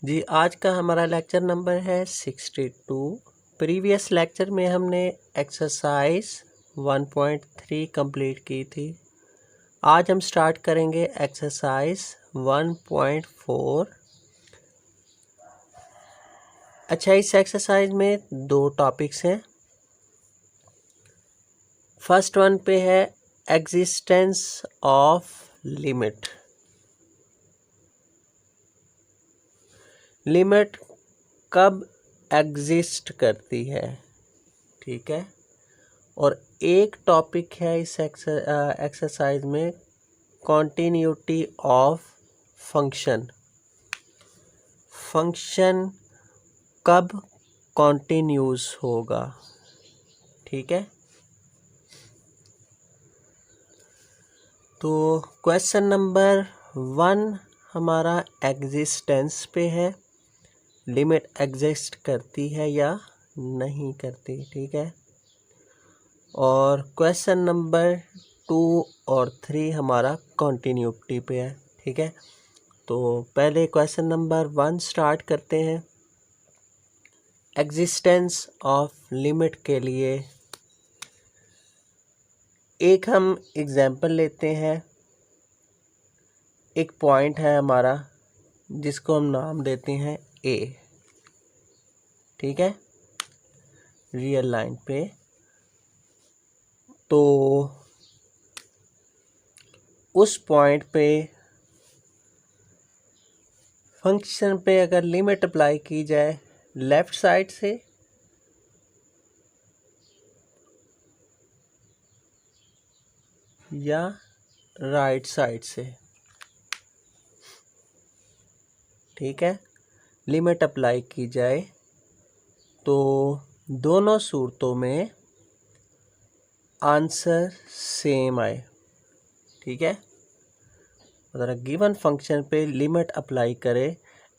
जी, आज का हमारा लेक्चर नंबर है 62। प्रीवियस लेक्चर में हमने एक्सरसाइज 1.3 कंप्लीट की थी। आज हम स्टार्ट करेंगे एक्सरसाइज 1.4। अच्छा, इस एक्सरसाइज में दो टॉपिक्स हैं। फर्स्ट वन पे है एग्जिस्टेंस ऑफ लिमिट। लिमिट कब एग्जिस्ट करती है, ठीक है। और एक टॉपिक है इस एक्सरसाइज में कॉन्टिन्यूटी ऑफ फंक्शन। फंक्शन कब कॉन्टिन्यूस होगा, ठीक है। तो क्वेश्चन नंबर 1 हमारा एग्जिस्टेंस पे है, लिमिट एग्जिस्ट करती है या नहीं करती, ठीक है। और क्वेश्चन नंबर 2 और 3 हमारा कॉन्टिन्यूटी पे है, ठीक है। तो पहले क्वेश्चन नंबर 1 स्टार्ट करते हैं। एग्जिस्टेंस ऑफ लिमिट के लिए एक हम एग्जांपल लेते हैं। एक पॉइंट है हमारा जिसको हम नाम देते हैं ए, ठीक है, रियल लाइन पे। तो उस पॉइंट पे फंक्शन पे अगर लिमिट अप्लाई की जाए लेफ्ट साइड से या राइट साइड से, ठीक है, लिमिट अप्लाई की जाए तो दोनों सूरतों में आंसर सेम आए, ठीक है। अगर गिवन फंक्शन पे लिमिट अप्लाई करे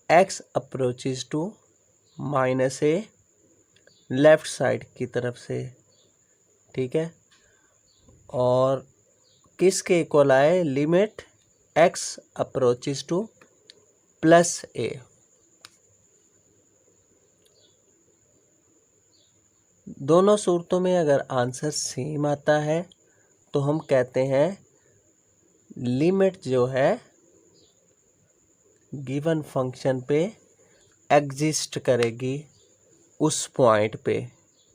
x approaches to -a left side की तरफ से, ठीक है, और किसके इक्वल आए, limit x approaches to +a। दोनों सूरतों में अगर आंसर सेम आता है तो हम कहते हैं लिमिट जो है गिवन फंक्शन पे एग्जिस्ट करेगी उस पॉइंट पे,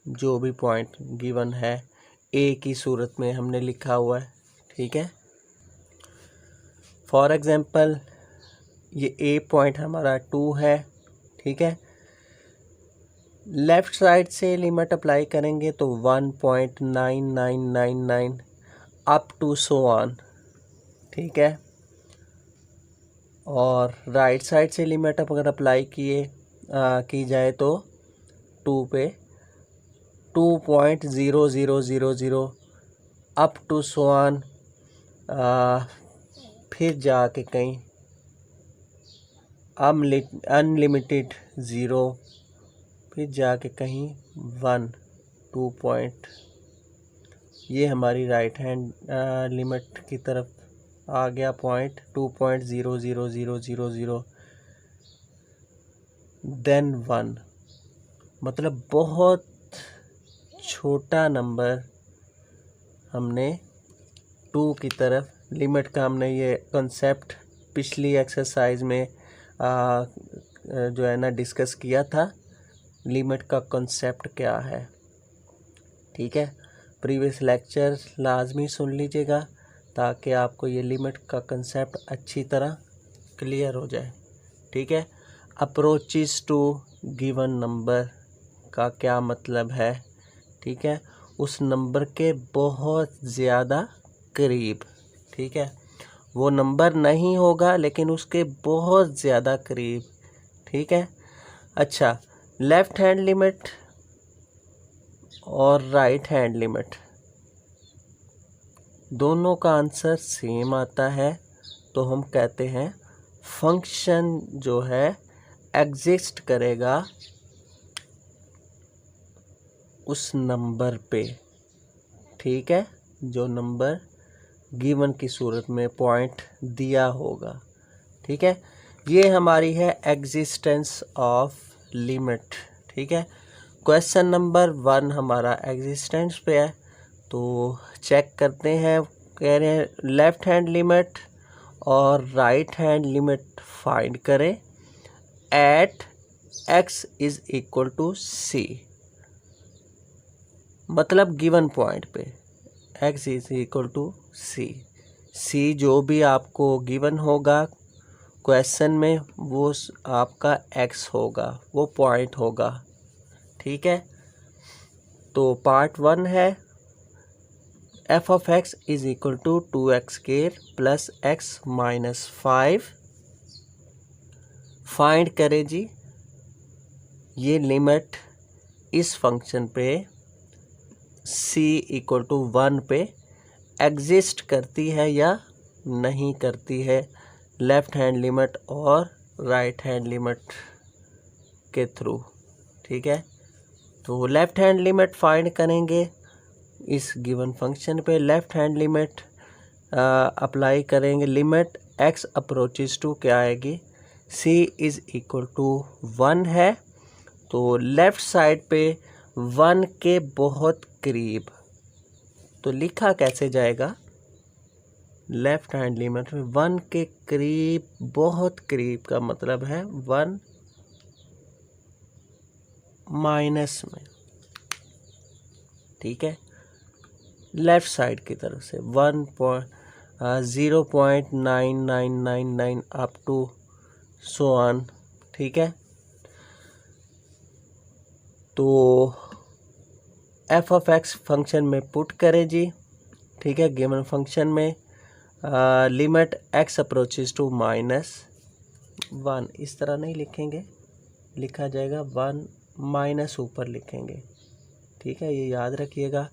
जो भी पॉइंट गिवन है ए की सूरत में हमने लिखा हुआ है, ठीक है। फॉर एग्जांपल ये ए पॉइंट हमारा 2 है, ठीक है। लेफ्ट साइड से लिमिट अप्लाई करेंगे तो 1.9999 अप टू सो ऑन, ठीक है। और राइट साइड से लिमिट अगर अप्लाई की जाए तो 2 पे 2.0000 अप टू सो ऑन, फिर जाके कहीं अनलिमिटेड 0, फिर जाके कहीं 1 2 पॉइंट, ये हमारी राइट हैंड लिमिट की तरफ आ गया पॉइंट 2.00000 देन 1, मतलब बहुत छोटा नंबर हमने 2 की तरफ लिमिट का हमने ये कंसेप्ट पिछली एक्सरसाइज में जो है ना डिस्कस किया था, लिमिट का कंसेप्ट क्या है, ठीक है। प्रीवियस लेक्चर लाजमी सुन लीजिएगा ताकि आपको ये लिमिट का कंसेप्ट अच्छी तरह क्लियर हो जाए, ठीक है। अप्रोचेस टू गिवन नंबर का क्या मतलब है, ठीक है, उस नंबर के बहुत ज़्यादा करीब, ठीक है। वो नंबर नहीं होगा लेकिन उसके बहुत ज़्यादा करीब, ठीक है। अच्छा, लेफ्ट हैंड लिमिट और राइट हैंड लिमिट दोनों का आंसर सेम आता है तो हम कहते हैं फंक्शन जो है एग्जिस्ट करेगा उस नंबर पे, ठीक है, जो नंबर गिवन की सूरत में पॉइंट दिया होगा, ठीक है। ये हमारी है एग्जिस्टेंस ऑफ लिमिट। ठीक है, क्वेश्चन नंबर 1 हमारा एग्जिस्टेंस पे है, तो चेक करते हैं। कह रहे हैं लेफ्ट हैंड लिमिट और राइट हैंड लिमिट फाइंड करें at x is equal to c, मतलब गिवन पॉइंट पे x is equal to c जो भी आपको गिवन होगा क्वेश्चन में वो आपका x होगा, वो पॉइंट होगा। ठीक है, तो पार्ट 1 है f of x is equal to 2x square plus x minus 5। Find करें जी ये लिमिट इस फंक्शन पे c इक्वल टू 1 पे एग्जिस्ट करती है या नहीं करती है, लेफ्ट हैंड लिमिट और राइट हैंड लिमिट के थ्रू। ठीक है, तो लेफ्ट हैंड लिमिट फाइंड करेंगे इस गिवन फंक्शन पे। लेफ्ट हैंड लिमिट अप्लाई करेंगे, लिमिट x अप्रोचेस टू क्या आएगी, c इज इक्वल टू 1 है, तो लेफ्ट साइड पे 1 के बहुत करीब, तो लिखा कैसे जाएगा, लेफ्ट हैंड लिमिट में 1 के करीब, बहुत करीब का मतलब है 1 माइनस में। ठीक है, लेफ्ट साइड की तरफ से 0.9999 अप टू सो ऑन। ठीक है, तो f ऑफ x फंक्शन में पुट करें जी। ठीक है, गिवन फंक्शन में लिमिट x अप्रोचेस टू -1, इस तरह नहीं लिखेंगे, लिखा जाएगा 1 माइनस ऊपर लिखेंगे। ठीक है, ये याद रखिएगा,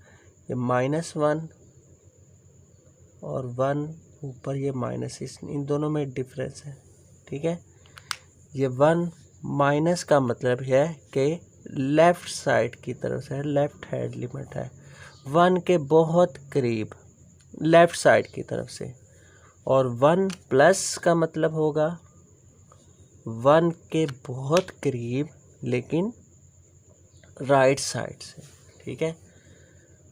ये -1 और 1 ऊपर, ये माइनस, इन दोनों में डिफरेंस है। ठीक है, ये 1 माइनस का मतलब है कि लेफ़्ट साइड की तरफ से लेफ़्ट हैंड लिमिट है, 1 के बहुत करीब लेफ़्ट साइड की तरफ से, और 1 प्लस का मतलब होगा 1 के बहुत करीब लेकिन राइट साइड से। ठीक है,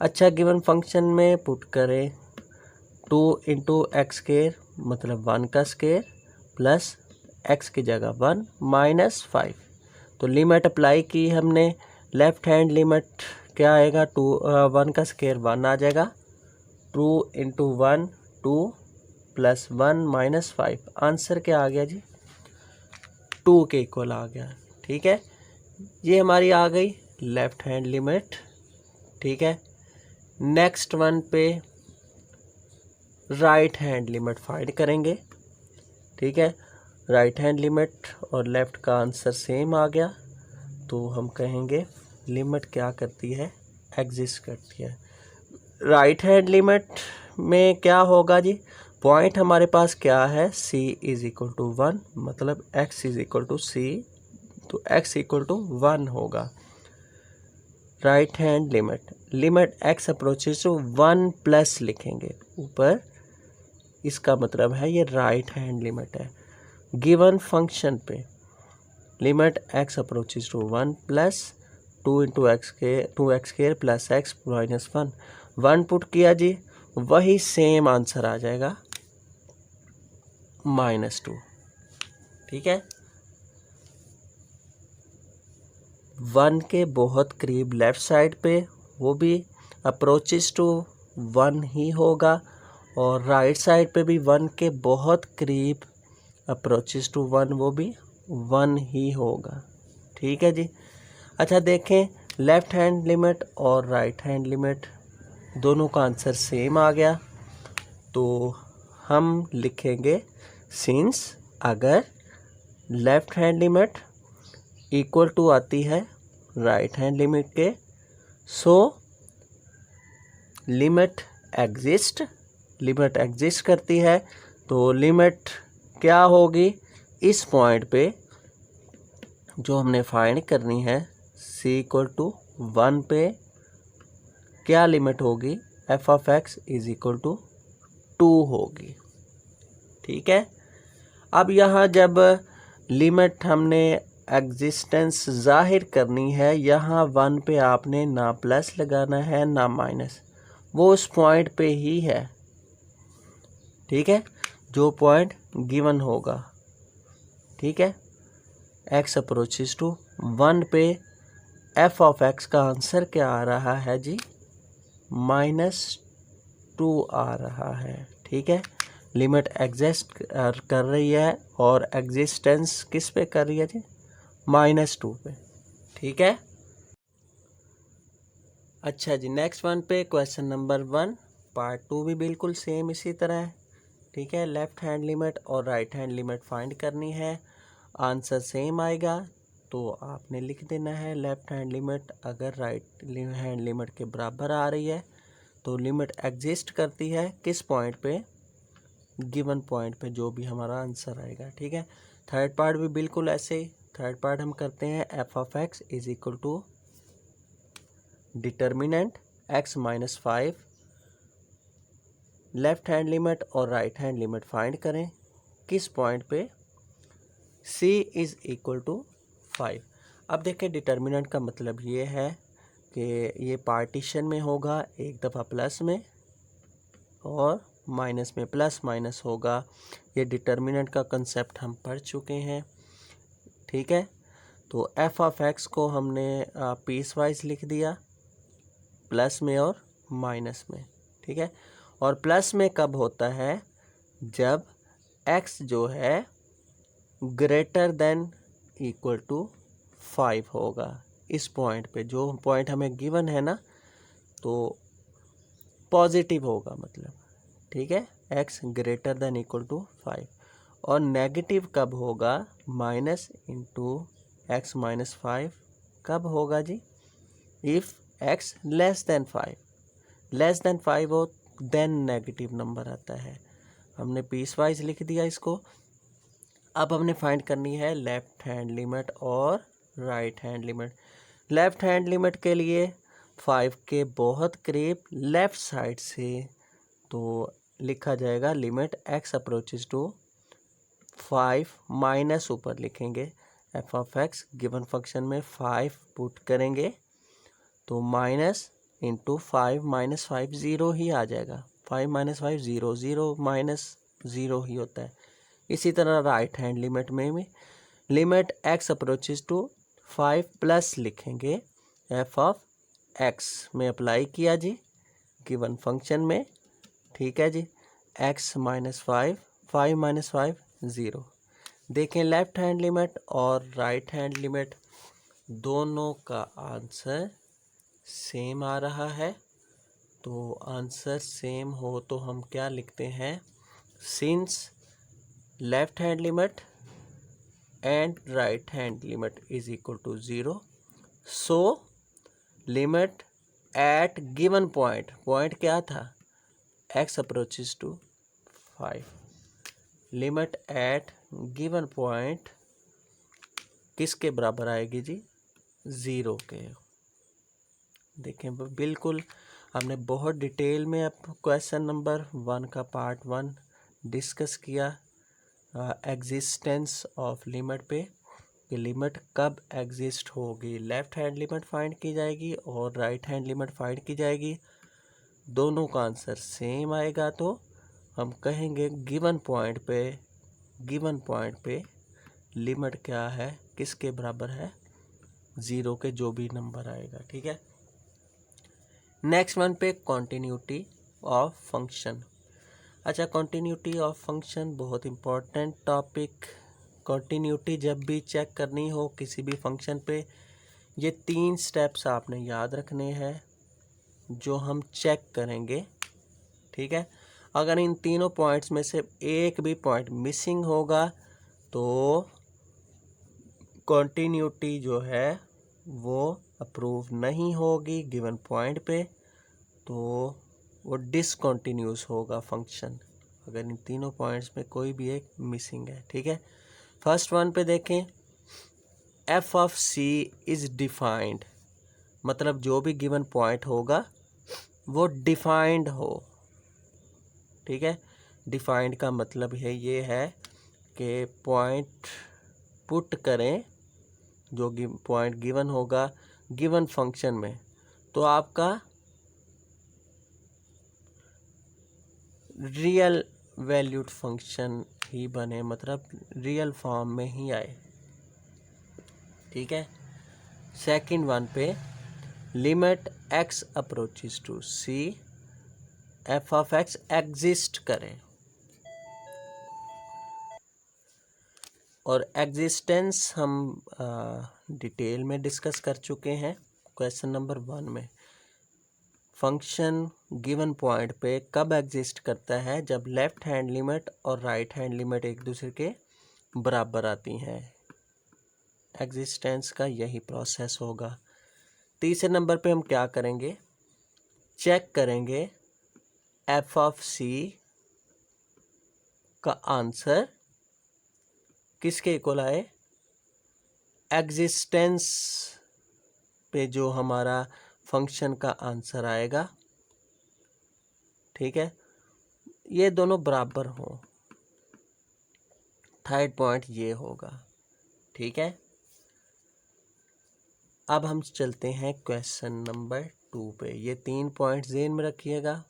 अच्छा, गिवन फंक्शन में पुट करें 2 इंटू एक्स स्क्वायर मतलब 1 का स्क्वायर प्लस x की जगह 1 माइनस 5, तो लिमिट अप्लाई की हमने, लेफ्ट हैंड लिमिट क्या आएगा, 1 का स्क्वायर 1 आ जाएगा, 2 इंटू 1 2 प्लस 1 माइनस 5, आंसर क्या आ गया जी, 2 के इक्वल आ गया। ठीक है, ये हमारी आ गई लेफ्ट हैंड लिमिट। ठीक है, नेक्स्ट वन पे राइट हैंड लिमिट फाइंड करेंगे। ठीक है, राइट हैंड लिमिट और लेफ़्ट का आंसर सेम आ गया, तो हम कहेंगे लिमिट क्या करती है, एग्जिस्ट करती है। राइट हैंड लिमिट में क्या होगा जी, पॉइंट हमारे पास क्या है, c इज इक्वल टू 1, मतलब x is equal to c, तो x इक्वल टू 1 होगा। Right hand limit, limit x approaches to 1 plus लिखेंगे ऊपर, इसका मतलब है ये राइट हैंड लिमिट है। गिवन फंक्शन पे limit x approaches to 1 plus 2 into X square plus x minus 1 put किया जी, वही सेम आंसर आ जाएगा -2। ठीक है, 1 के बहुत करीब लेफ्ट साइड पे, वो भी अप्रोचेस टू 1 ही होगा, और राइट साइड पे भी 1 के बहुत करीब अप्रोचेस टू 1, वो भी 1 ही होगा। ठीक है जी, अच्छा देखें, लेफ्ट हैंड लिमिट और राइट हैंड लिमिट दोनों का आंसर सेम आ गया, तो हम लिखेंगे सिंस अगर left hand limit equal to आती है राइट हैंड लिमिट के, सो लिमिट एग्जिस्ट करती है, तो लिमिट क्या होगी, इस पॉइंट पे जो हमने फाइंड करनी है c इक्वल टू 1 पे क्या लिमिट होगी, f of x is equal to 2 होगी। ठीक है, अब यहाँ जब लिमिट हमने एग्जिस्टेंस ज़ाहिर करनी है, यहाँ 1 पे आपने ना प्लस लगाना है ना माइनस, वो उस पॉइंट पे ही है, ठीक है, जो पॉइंट गिवन होगा, ठीक है। x अप्रोचेस टू 1 पे f ऑफ x का आंसर क्या आ रहा है जी, -2 आ रहा है, ठीक है। लिमिट एग्जिस्ट कर रही है और एग्जिस्टेंस किस पे कर रही है जी, -2 पे, ठीक है। अच्छा जी, नेक्स्ट वन पे क्वेश्चन नंबर 1 पार्ट 2 भी बिल्कुल सेम इसी तरह है, ठीक है। लेफ्ट हैंड लिमिट और राइट हैंड लिमिट फाइंड करनी है, आंसर सेम आएगा तो आपने लिख देना है लेफ्ट हैंड लिमिट अगर राइट हैंड लिमिट के बराबर आ रही है तो लिमिट एग्जिस्ट करती है किस पॉइंट पे, गिवन पॉइंट पे, जो भी हमारा आंसर आएगा, ठीक है। थर्ड पार्ट भी बिल्कुल ऐसे ही, थर्ड पार्ट हम करते हैं f of x is equal to determinant x minus 5, left hand limit और राइट हैंड लिमिट फाइंड करें किस पॉइंट पे, c इज इक्वल टू 5। अब देखें डिटर्मिनेंट का मतलब ये है कि ये पार्टीशन में होगा, एक दफ़ा प्लस में और माइनस में, प्लस माइनस होगा, ये डिटर्मिनेंट का कंसेप्ट हम पढ़ चुके हैं, ठीक है। तो f ऑफ x को हमने पीस वाइज लिख दिया, प्लस में और माइनस में, ठीक है। और प्लस में कब होता है, जब x जो है ग्रेटर देन इक्वल टू 5 होगा, इस पॉइंट पे, जो पॉइंट हमें गिवन है ना, तो पॉजिटिव होगा मतलब, ठीक है, x greater than equal to 5। और नेगेटिव कब होगा, माइनस इंटू एक्स माइनस 5 कब होगा जी, if x less than 5, less than 5 हो देन नेगेटिव नंबर आता है। हमने पीस वाइज लिख दिया इसको। अब हमने फाइंड करनी है लेफ्ट हैंड लिमिट और right hand limit. Left hand limit के लिए 5 के बहुत करीब लेफ्ट साइड से तो लिखा जाएगा limit x approaches to 5 minus ऊपर लिखेंगे f of x, given function में 5 पुट करेंगे तो माइनस इंटू 5 माइनस 5 ज़ीरो ही आ जाएगा, 5 minus 5 zero, zero minus zero ही होता है। इसी तरह राइट हैंड लिमिट में भी limit x approaches to 5 plus लिखेंगे f ऑफ x में अप्लाई किया जी गिवन फंक्शन में, ठीक है जी, x माइनस 5, 5 माइनस 5 ज़ीरो। देखें लेफ्ट हैंड लिमिट और राइट हैंड लिमिट दोनों का आंसर सेम आ रहा है, तो आंसर सेम हो तो हम क्या लिखते हैं, since left hand limit and right hand limit is equal to 0, so limit at given point, point क्या था, x approaches to 5, limit at given point किसके बराबर आएगी जी, 0 के। देखें बिल्कुल हमने बहुत डिटेल में अब क्वेश्चन नंबर 1 का पार्ट 1 डिस्कस किया, एग्जिस्टेंस ऑफ लिमिट पे, कि लिमिट कब एग्जिस्ट होगी, लेफ्ट हैंड लिमिट फाइंड की जाएगी और राइट हैंड लिमिट फाइंड की जाएगी, दोनों का आंसर सेम आएगा तो हम कहेंगे गिवन पॉइंट पे लिमिट क्या है, किसके बराबर है, 0 के, जो भी नंबर आएगा, ठीक है। नेक्स्ट वन पे कॉन्टिन्यूटी ऑफ फंक्शन। अच्छा, कॉन्टिन्यूटी ऑफ फंक्शन बहुत इम्पोर्टेंट टॉपिक। कॉन्टिन्यूटी जब भी चेक करनी हो किसी भी फंक्शन पे, ये 3 स्टेप्स आपने याद रखने हैं जो हम चेक करेंगे, ठीक है। अगर इन तीनों पॉइंट्स में से एक भी पॉइंट मिसिंग होगा तो कॉन्टिन्यूटी जो है वो अप्रूव नहीं होगी गिवन पॉइंट पे, तो वो डिसकंटिन्यूस होगा फंक्शन, अगर इन तीनों पॉइंट्स में कोई भी एक मिसिंग है, ठीक है। फर्स्ट वन पे देखें, f of c is defined, मतलब जो भी गिवन पॉइंट होगा वो डिफाइंड हो, ठीक है। डिफाइंड का मतलब है ये है के पॉइंट पुट करें, जो पॉइंट गिवन होगा गिवन फंक्शन में, तो आपका रियल वैल्यूड फंक्शन ही बने, मतलब रियल फॉर्म में ही आए। ठीक है। सेकंड वन पे limit x approaches to c f of x exist करें, और एग्जिस्टेंस हम डिटेल में डिस्कस कर चुके हैं क्वेश्चन नंबर 1 में। फंक्शन गिवन पॉइंट पे कब एग्जिस्ट करता है, जब लेफ्ट हैंड लिमिट और राइट हैंड लिमिट एक दूसरे के बराबर आती हैं। एग्जिस्टेंस का यही प्रोसेस होगा। तीसरे नंबर पे हम क्या करेंगे, चेक करेंगे एफ ऑफ सी का आंसर किसके इक्वल आए, एग्जिस्टेंस पे जो हमारा फंक्शन का आंसर आएगा। ठीक है, ये दोनों बराबर हो। थर्ड पॉइंट ये होगा। ठीक है, अब हम चलते हैं क्वेश्चन नंबर 2 पे। ये 3 पॉइंट ज़हन में रखिएगा।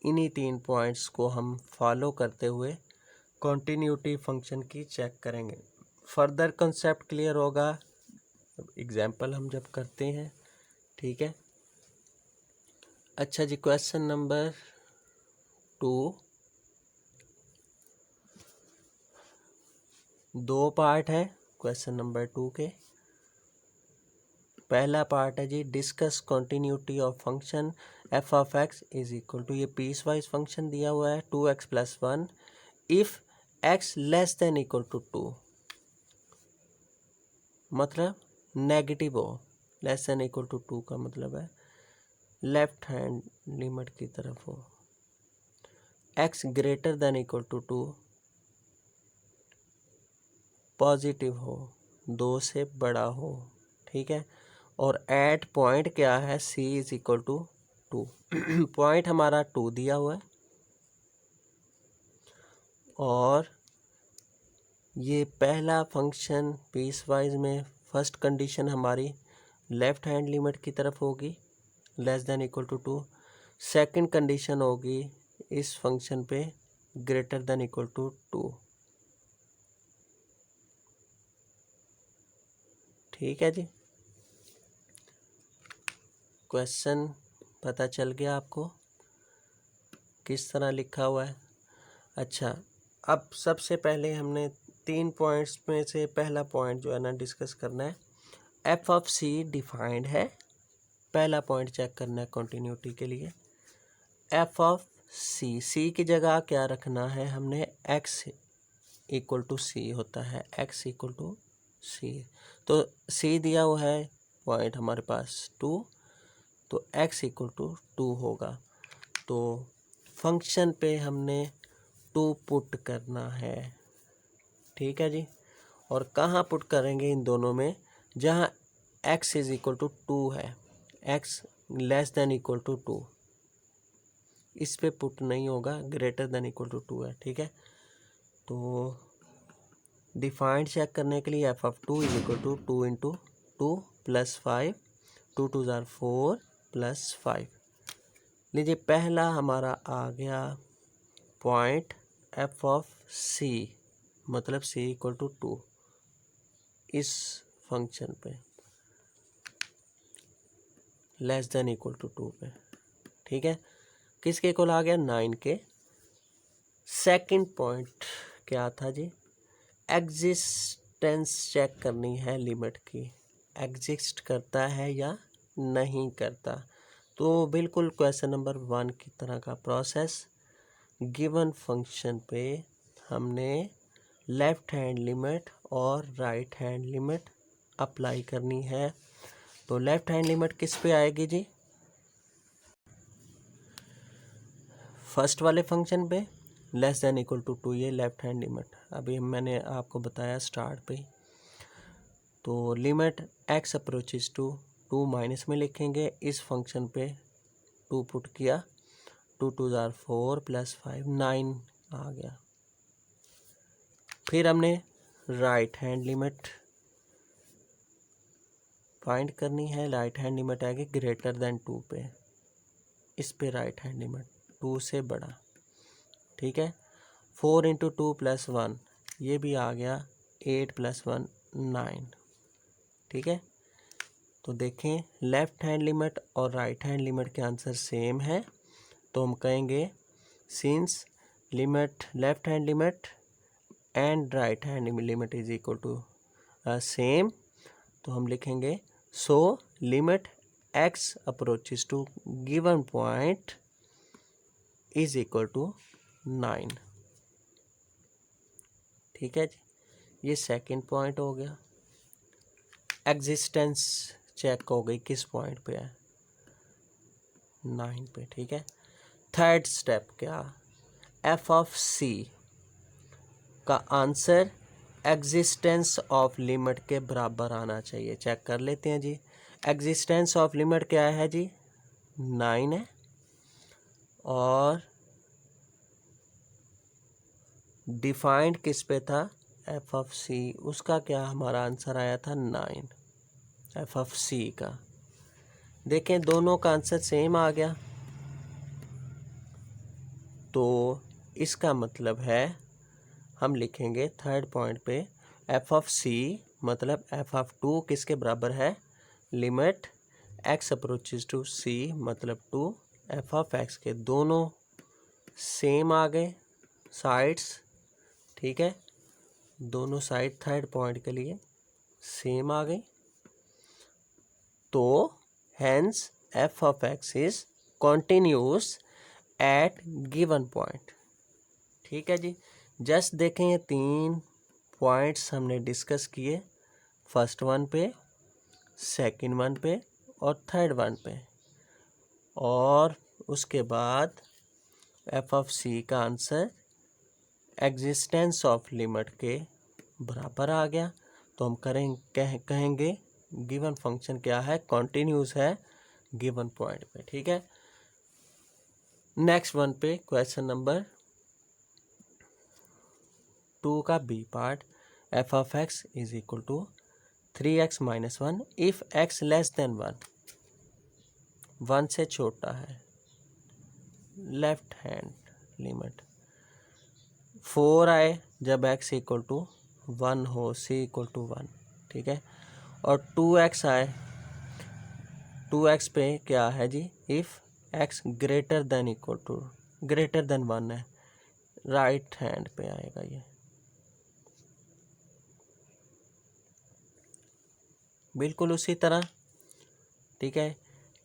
इन्हीं 3 पॉइंट्स को हम फॉलो करते हुए कॉन्टिन्यूटी फंक्शन की चेक करेंगे। फर्दर कंसेप्ट क्लियर होगा एग्जाम्पल हम जब करते हैं। ठीक है, अच्छा जी, क्वेश्चन नंबर 2 2 पार्ट है क्वेश्चन नंबर 2 के। पहला पार्ट है जी, discuss continuity of function F of X is equal to, ये पीस वाइज फंक्शन दिया हुआ है 2x + 1 if x less than equal to 2, मतलब नेगेटिव हो। लेस देन इक्वल टू 2 का मतलब है लेफ्ट हैंड लिमिट की तरफ हो। x greater than equal to 2 positive हो, 2 से बड़ा हो। ठीक है, और एट पॉइंट क्या है, c is equal to 2। Point हमारा 2 दिया हुआ है, और ये पहला फंक्शन पीस वाइज में फर्स्ट कंडीशन हमारी लेफ्ट हैंड लिमिट की तरफ होगी less than equal to 2। Second condition होगी इस फंक्शन पे ग्रेटर देन इक्वल टू 2। ठीक है जी, क्वेश्चन पता चल गया आपको किस तरह लिखा हुआ है। अच्छा, अब सबसे पहले हमने 3 पॉइंट्स में से पहला पॉइंट जो है ना डिस्कस करना है। एफ ऑफ सी डिफाइंड है, पहला पॉइंट चेक करना है कॉन्टिन्यूटी के लिए। एफ ऑफ सी, सी की जगह क्या रखना है हमने, एक्स इक्वल टू सी होता है, एक्स इक्वल टू सी। तो सी दिया हुआ है पॉइंट हमारे पास 2, तो एक्स इक्वल टू 2 होगा। तो फंक्शन पे हमने 2 पुट करना है। ठीक है जी, और कहाँ पुट करेंगे इन दोनों में, जहाँ x इज इक्वल टू 2 है, x less than equal to 2, इस पे पुट नहीं होगा, ग्रेटर देन इक्वल टू 2 है। ठीक है, तो डिफाइंड चेक करने के लिए F of 2 is equal to 2 into 2 + 5, 2 2 ज़ार 4 + 5। लीजिए, पहला हमारा आ गया पॉइंट एफ ऑफ सी, मतलब c इक्वल टू 2 इस फंक्शन पे लेस देन इक्वल टू 2 पे। ठीक है, किसके इक्वल आ गया, 9 के। सेकंड पॉइंट क्या था जी, एग्जिस्टेंस चेक करनी है लिमिट की, एग्जिस्ट करता है या नहीं करता। तो बिल्कुल क्वेश्चन नंबर 1 की तरह का प्रोसेस, गिवन फंक्शन पे हमने लेफ्ट हैंड लिमिट और राइट हैंड लिमिट अप्लाई करनी है। तो लेफ्ट हैंड लिमिट किस पे आएगी जी, फर्स्ट वाले फंक्शन पे लेस देन इक्वल टू 2, ये लेफ्ट हैंड लिमिट अभी मैंने आपको बताया स्टार्ट पे। तो limit x approaches to 2 minus में लिखेंगे, इस फंक्शन पे 2 पुट किया, 2 2 ज़ार 4 + 5 9 आ गया। फिर हमने राइट हैंड लिमिट फाइंड करनी है। राइट हैंड लिमिट आएगी ग्रेटर देन 2 पे, इस पे राइट हैंड लिमिट 2 से बड़ा, ठीक है। 4 इंटू 2 प्लस 1, ये भी आ गया 8 प्लस 1 9, ठीक है। तो देखें लेफ्ट हैंड लिमिट और राइट हैंड लिमिट के आंसर सेम है, तो हम कहेंगे since limit left hand limit and right hand limit is equal to same, तो हम लिखेंगे so limit x approaches to given point is equal to 9, ठीक है जी। ये सेकंड पॉइंट हो गया। एग्जिस्टेंस चेक हो गई किस पॉइंट पे है, 9 पे, ठीक है। थर्ड स्टेप क्या, एफ ऑफ सी का आंसर एग्जिस्टेंस ऑफ लिमिट के बराबर आना चाहिए। चेक कर लेते हैं जी। एग्जिस्टेंस ऑफ लिमिट क्या है जी, 9 है, और डिफाइंड किस पे था, एफ ऑफ सी, उसका क्या हमारा आंसर आया था 9, एफ ऑफ सी का। देखें दोनों का आंसर सेम आ गया, तो इसका मतलब है हम लिखेंगे थर्ड पॉइंट पे एफ ऑफ सी मतलब एफ ऑफ 2 किसके बराबर है, लिमिट एक्स अप्रोचेस टू सी मतलब 2, एफ ऑफ एक्स के दोनों सेम आ गए साइड्स, ठीक है। दोनों साइड थर्ड पॉइंट के लिए सेम आ गई, तो hence F of X is continuous at given point, ठीक है जी। जस्ट देखें ये 3 पॉइंट्स हमने डिस्कस किए, फर्स्ट वन पे, सेकंड वन पे और थर्ड वन पे, और उसके बाद एफ ऑफ सी का आंसर एग्जिस्टेंस ऑफ लिमिट के बराबर आ गया, तो हम कहेंगे गिवन फंक्शन क्या है, कॉन्टिन्यूस है गिवन पॉइंट पे, ठीक है। नेक्स्ट वन पे क्वेश्चन नंबर 2 का B part, F of X is equal to 3x minus 1 if x less than 1, 1 से छोटा है, लेफ्ट हैंड लिमिट 4 आए जब x इक्वल टू 1 हो, c इक्वल टू 1, ठीक है। और 2x आए, 2x पे क्या है जी, if x greater than equal to greater than 1 है, राइट हैंड पे आएगा ये, बिल्कुल उसी तरह, ठीक है।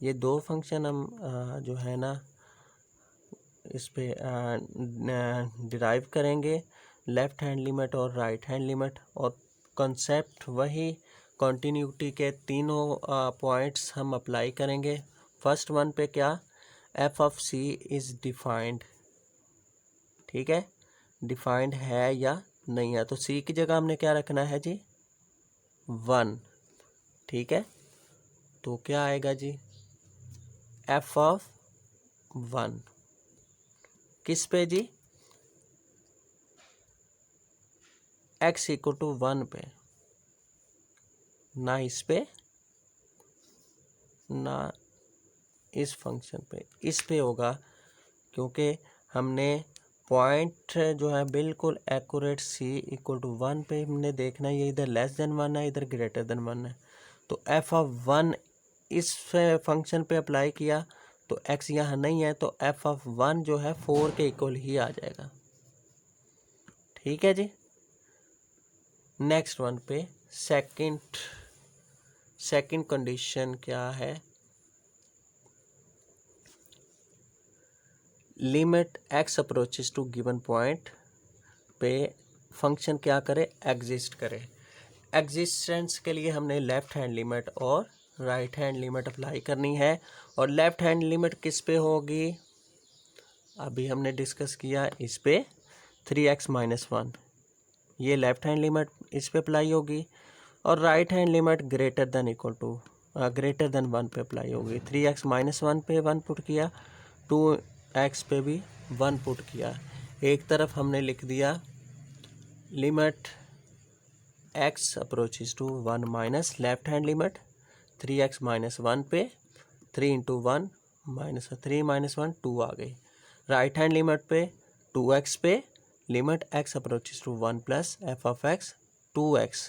ये दो फंक्शन हम जो है ना इस पे डिराइव करेंगे, लेफ्ट हैंड लिमिट और राइट हैंड लिमिट, और कॉन्सेप्ट वही कॉन्टीन्यूटी के तीनों पॉइंट्स हम अप्लाई करेंगे। फर्स्ट वन पे क्या, F of C is defined, ठीक है, डिफाइंड है या नहीं है, तो सी की जगह हमने क्या रखना है जी, 1, ठीक है। तो क्या आएगा जी, एफ ऑफ 1 किस पे जी, x इक्वल टू 1 पे, ना इस पे ना इस फंक्शन पे, इस पे होगा, क्योंकि हमने पॉइंट जो है बिल्कुल एक्यूरेट c इक्वल टू 1 पे हमने देखना है, ये इधर लेस देन 1 है, इधर ग्रेटर देन 1 है, तो एफ ऑफ 1 इस फंक्शन पे अप्लाई किया तो x यहाँ नहीं है, तो एफ ऑफ 1 जो है 4 के इक्वल ही आ जाएगा, ठीक है जी। नेक्स्ट वन पे सेकंड कंडीशन क्या है, limit x approaches to given point पे फंक्शन क्या करे, एग्जिस्ट करे। एग्जिस्टेंस के लिए हमने लेफ्ट हैंड लिमिट और राइट हैंड लिमिट अप्लाई करनी है, और लेफ्ट हैंड लिमिट किस पे होगी, अभी हमने डिस्कस किया इस पे 3x माइनस 1, ये लेफ्ट हैंड लिमिट इस पे अप्लाई होगी, और right hand limit greater than equal to greater than 1 पे अप्लाई होगी। 3x माइनस 1 पे 1 पुट किया, 2x पे भी 1 पुट किया, एक तरफ हमने लिख दिया limit x approaches to 1 minus left hand limit 3x minus 1 पे 3 इंटू 1 माइनस 3 माइनस 1 2 आ गई। राइट हैंड लिमिट पे 2x पे limit x approaches to 1 plus F of X 2x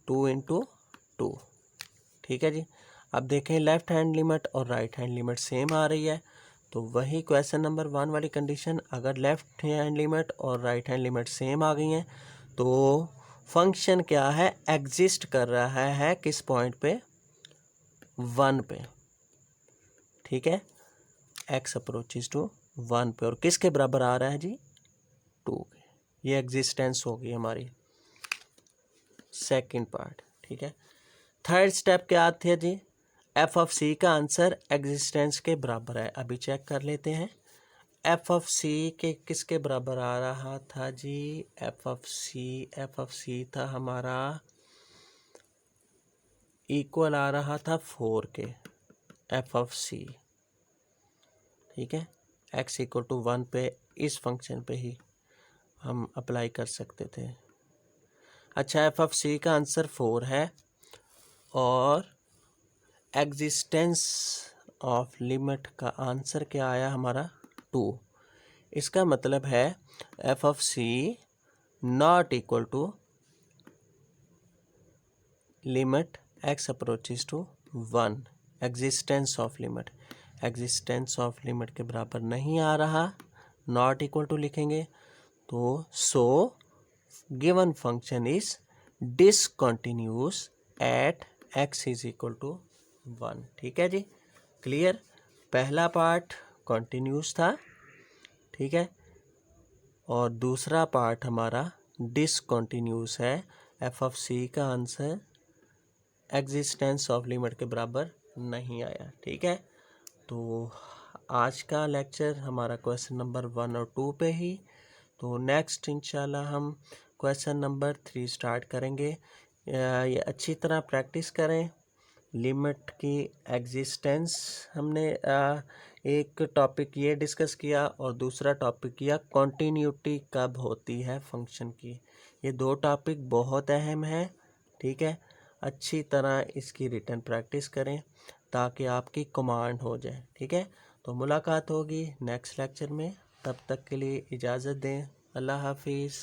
2 into 2। ठीक है जी। अब देखें लेफ्ट हैंड लिमिट और राइट हैंड लिमिट सेम आ रही है, तो वही क्वेश्चन नंबर 1 वाली कंडीशन, अगर लेफ्ट हैंड लिमिट और राइट हैंड लिमिट सेम आ गई हैं तो फंक्शन क्या है, एग्जिस्ट कर रहा है किस पॉइंट पे, 1 पे। ठीक है, x अप्रोचेज टू 1 पे, और किसके बराबर आ रहा है जी, 2 के। ये एग्जिस्टेंस होगी हमारी सेकंड पार्ट। ठीक है, थर्ड स्टेप क्या थे जी, एफ ऑफ सी का आंसर एग्जिस्टेंस के बराबर है। अभी चेक कर लेते हैं एफ ऑफ सी के किसके बराबर आ रहा था जी, एफ ऑफ सी था हमारा इक्वल आ रहा था 4 के, एफ ऑफ सी। ठीक है, x इक्वल टू 1 पे इस फंक्शन पे ही हम अप्लाई कर सकते थे। अच्छा, एफ ऑफ सी का आंसर 4 है और एग्जिस्टेंस ऑफ लिमिट का आंसर क्या आया हमारा, 2। इसका मतलब है f of c not equal to limit x approaches to 1, existence of limit के बराबर नहीं आ रहा, नॉट इक्वल टू लिखेंगे तो so given function is discontinuous at x is equal to 1। ठीक है जी, क्लियर। पहला पार्ट कॉन्टिन्यूस था, ठीक है, और दूसरा पार्ट हमारा डिसकंटिन्यूस है। एफ ऑफ सी का आंसर एग्जिस्टेंस ऑफ लिमिट के बराबर नहीं आया। ठीक है, तो आज का लेक्चर हमारा क्वेश्चन नंबर 1 और 2 पे ही, तो नेक्स्ट इंशाल्लाह हम क्वेश्चन नंबर 3 स्टार्ट करेंगे। ये अच्छी तरह प्रैक्टिस करें। लिमिट की एग्जिस्टेंस हमने एक टॉपिक ये डिस्कस किया और दूसरा टॉपिक किया कॉन्टीन्यूटी कब होती है फंक्शन की। ये 2 टॉपिक बहुत अहम है। ठीक है, अच्छी तरह इसकी रिटन प्रैक्टिस करें ताकि आपकी कमांड हो जाए। ठीक है, तो मुलाकात होगी नेक्स्ट लेक्चर में, तब तक के लिए इजाज़त दें। अल्लाह हाफिज़।